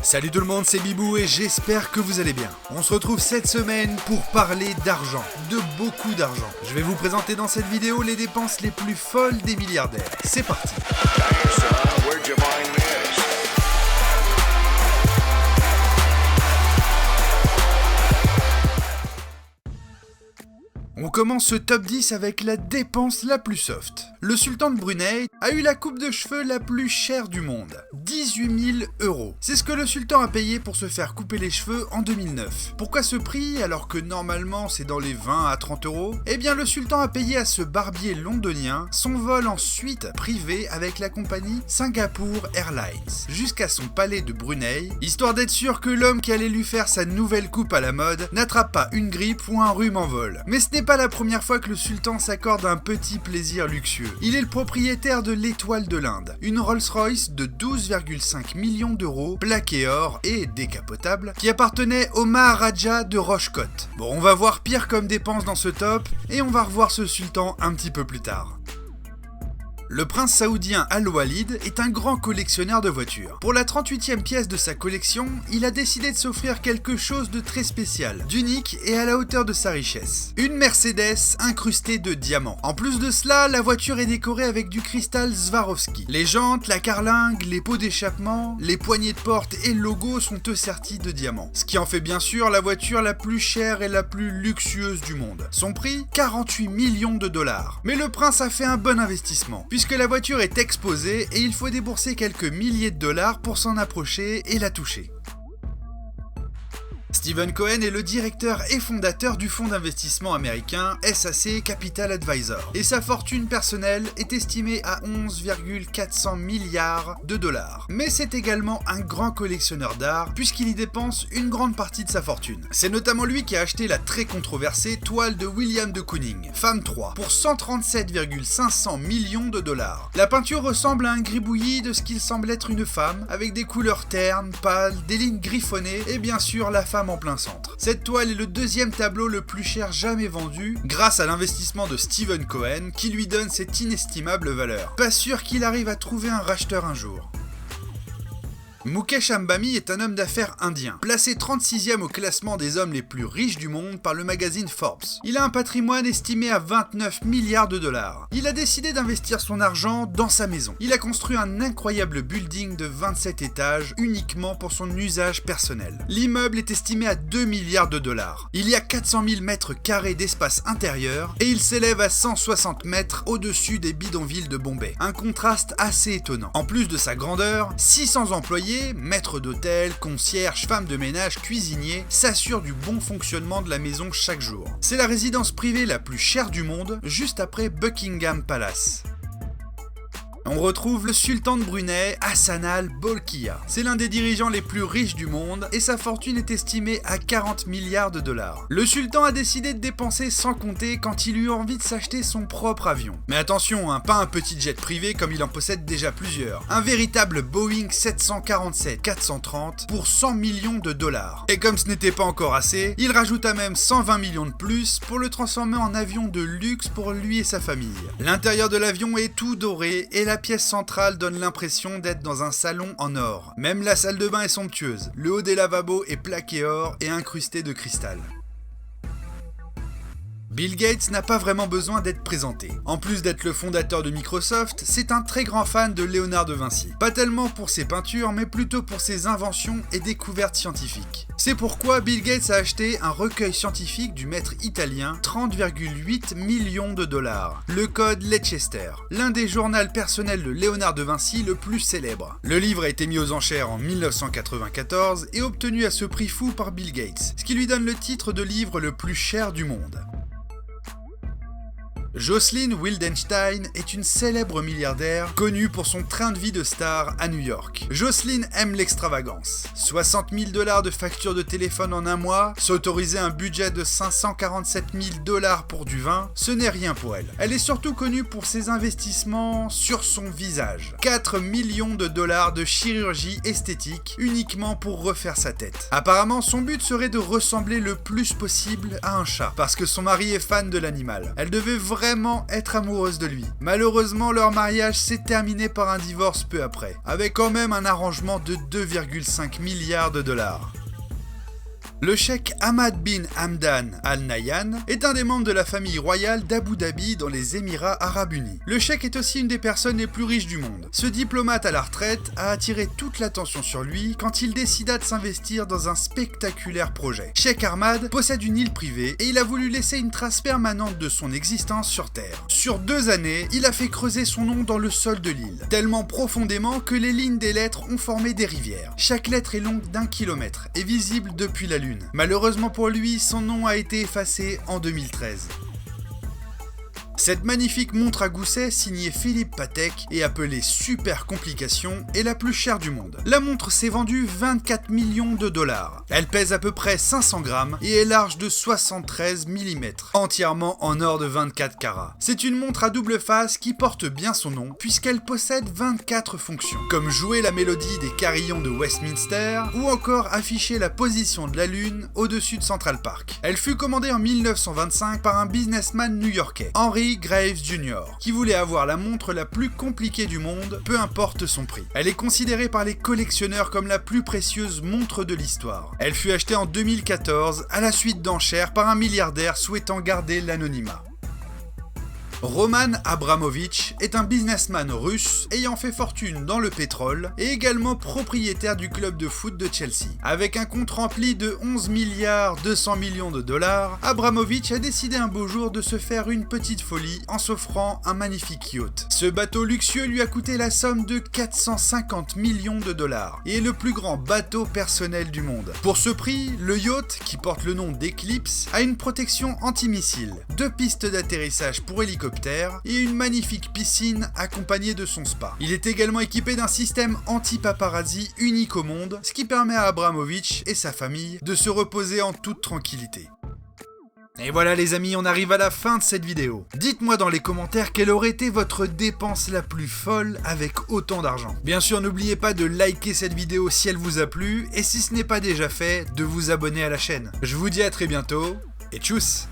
Salut tout le monde, c'est Bibou et j'espère que vous allez bien. On se retrouve cette semaine pour parler d'argent, de beaucoup d'argent. Je vais vous présenter dans cette vidéo les dépenses les plus folles des milliardaires. C'est parti. On commence ce top 10 avec la dépense la plus soft. Le sultan de Brunei a eu la coupe de cheveux la plus chère du monde, 18 000 €. C'est ce que le sultan a payé pour se faire couper les cheveux en 2009. Pourquoi ce prix alors que normalement c'est dans les 20 à 30 €? Eh bien le sultan a payé à ce barbier londonien son vol en suite privée avec la compagnie Singapore Airlines jusqu'à son palais de Brunei, histoire d'être sûr que l'homme qui allait lui faire sa nouvelle coupe à la mode n'attrape pas une grippe ou un rhume en vol. Mais ce n'est pas la première fois que le sultan s'accorde un petit plaisir luxueux. Il est le propriétaire de l'étoile de l'Inde, une Rolls-Royce de 12,5 millions d'euros, plaquée or et décapotable, qui appartenait au Maharaja de Rochecotte. Bon, on va voir pire comme dépense dans ce top, et on va revoir ce sultan un petit peu plus tard. Le prince saoudien Al-Walid est un grand collectionneur de voitures. Pour la 38e pièce de sa collection, il a décidé de s'offrir quelque chose de très spécial, d'unique et à la hauteur de sa richesse. Une Mercedes incrustée de diamants. En plus de cela, la voiture est décorée avec du cristal Swarovski. Les jantes, la carlingue, les pots d'échappement, les poignées de porte et le logo sont eux sertis de diamants. Ce qui en fait bien sûr la voiture la plus chère et la plus luxueuse du monde. Son prix, 48 millions de dollars. Mais le prince a fait un bon investissement, puisque la voiture est exposée et il faut débourser quelques milliers de dollars pour s'en approcher et la toucher. Stephen Cohen est le directeur et fondateur du fonds d'investissement américain SAC Capital Advisor et sa fortune personnelle est estimée à 11,400 milliards de dollars. Mais c'est également un grand collectionneur d'art puisqu'il y dépense une grande partie de sa fortune. C'est notamment lui qui a acheté la très controversée toile de William de Kooning, Femme 3, pour 137,500 millions de dollars. La peinture ressemble à un gribouillis de ce qu'il semble être une femme, avec des couleurs ternes, pâles, des lignes griffonnées et bien sûr la femme en plein centre. Cette toile est le deuxième tableau le plus cher jamais vendu grâce à l'investissement de Stephen Cohen qui lui donne cette inestimable valeur. Pas sûr qu'il arrive à trouver un racheteur un jour. Mukesh Ambani est un homme d'affaires indien, placé 36e au classement des hommes les plus riches du monde par le magazine Forbes. Il a un patrimoine estimé à 29 milliards de dollars. Il a décidé d'investir son argent dans sa maison. Il a construit un incroyable building de 27 étages uniquement pour son usage personnel. L'immeuble est estimé à 2 milliards de dollars. Il y a 400 000 mètres carrés d'espace intérieur et il s'élève à 160 mètres au-dessus des bidonvilles de Bombay. Un contraste assez étonnant. En plus de sa grandeur, 600 employés, maîtres d'hôtel, concierges, femmes de ménage, cuisiniers, s'assurent du bon fonctionnement de la maison chaque jour. C'est la résidence privée la plus chère du monde, juste après Buckingham Palace. On retrouve le sultan de Brunei, Hassanal Bolkiah. C'est l'un des dirigeants les plus riches du monde et sa fortune est estimée à 40 milliards de dollars. Le sultan a décidé de dépenser sans compter quand il eut envie de s'acheter son propre avion. Mais attention, pas un petit jet privé comme il en possède déjà plusieurs. Un véritable Boeing 747-430 pour 100 millions de dollars. Et comme ce n'était pas encore assez, il rajouta même 120 millions de plus pour le transformer en avion de luxe pour lui et sa famille. L'intérieur de l'avion est tout doré et la pièce centrale donne l'impression d'être dans un salon en or. Même la salle de bain est somptueuse. Le haut des lavabos est plaqué or et incrusté de cristal. Bill Gates n'a pas vraiment besoin d'être présenté. En plus d'être le fondateur de Microsoft, c'est un très grand fan de Léonard de Vinci. Pas tellement pour ses peintures, mais plutôt pour ses inventions et découvertes scientifiques. C'est pourquoi Bill Gates a acheté un recueil scientifique du maître italien, 30,8 millions de dollars. Le Code Leicester, l'un des journaux personnels de Léonard de Vinci le plus célèbre. Le livre a été mis aux enchères en 1994 et obtenu à ce prix fou par Bill Gates, ce qui lui donne le titre de livre le plus cher du monde. Jocelyn Wildenstein est une célèbre milliardaire connue pour son train de vie de star à New York. Jocelyn aime l'extravagance. 60 000 $ de facture de téléphone en un mois, s'autoriser un budget de 547 000 $ pour du vin, ce n'est rien pour elle. Elle est surtout connue pour ses investissements sur son visage. 4 millions de dollars de chirurgie esthétique uniquement pour refaire sa tête. Apparemment, son but serait de ressembler le plus possible à un chat, parce que son mari est fan de l'animal. Elle devait vraiment vraiment être amoureuse de lui. Malheureusement, leur mariage s'est terminé par un divorce peu après, avec quand même un arrangement de 2,5 milliards de dollars. Le cheikh Hamad bin Hamdan Al Nahyan est un des membres de la famille royale d'Abu Dhabi dans les Émirats Arabes Unis. Le cheikh est aussi une des personnes les plus riches du monde. Ce diplomate à la retraite a attiré toute l'attention sur lui quand il décida de s'investir dans un spectaculaire projet. Cheikh Hamad possède une île privée et il a voulu laisser une trace permanente de son existence sur Terre. Sur 2 années, il a fait creuser son nom dans le sol de l'île, tellement profondément que les lignes des lettres ont formé des rivières. Chaque lettre est longue d'1 kilomètre et visible depuis la Lune. Malheureusement pour lui, son nom a été effacé en 2013. Cette magnifique montre à gousset signée Philippe Patek et appelée Super Complication est la plus chère du monde. La montre s'est vendue 24 millions de dollars. Elle pèse à peu près 500 grammes et est large de 73 mm, entièrement en or de 24 carats. C'est une montre à double face qui porte bien son nom puisqu'elle possède 24 fonctions, comme jouer la mélodie des carillons de Westminster ou encore afficher la position de la Lune au-dessus de Central Park. Elle fut commandée en 1925 par un businessman new-yorkais, Henry Graves Jr., qui voulait avoir la montre la plus compliquée du monde, peu importe son prix. Elle est considérée par les collectionneurs comme la plus précieuse montre de l'histoire. Elle fut achetée en 2014 à la suite d'enchères par un milliardaire souhaitant garder l'anonymat. Roman Abramovich est un businessman russe ayant fait fortune dans le pétrole et également propriétaire du club de foot de Chelsea. Avec un compte rempli de 11 milliards 200 millions de dollars, Abramovich a décidé un beau jour de se faire une petite folie en s'offrant un magnifique yacht. Ce bateau luxueux lui a coûté la somme de 450 millions de dollars et est le plus grand bateau personnel du monde. Pour ce prix, le yacht, qui porte le nom d'Eclipse, a une protection antimissile, 2 pistes d'atterrissage pour hélicoptères et une magnifique piscine accompagnée de son spa. Il est également équipé d'un système anti-paparazzi unique au monde, ce qui permet à Abramovich et sa famille de se reposer en toute tranquillité. Et voilà les amis, on arrive à la fin de cette vidéo. Dites-moi dans les commentaires quelle aurait été votre dépense la plus folle avec autant d'argent. Bien sûr, n'oubliez pas de liker cette vidéo si elle vous a plu, et si ce n'est pas déjà fait, de vous abonner à la chaîne. Je vous dis à très bientôt, et tchuss!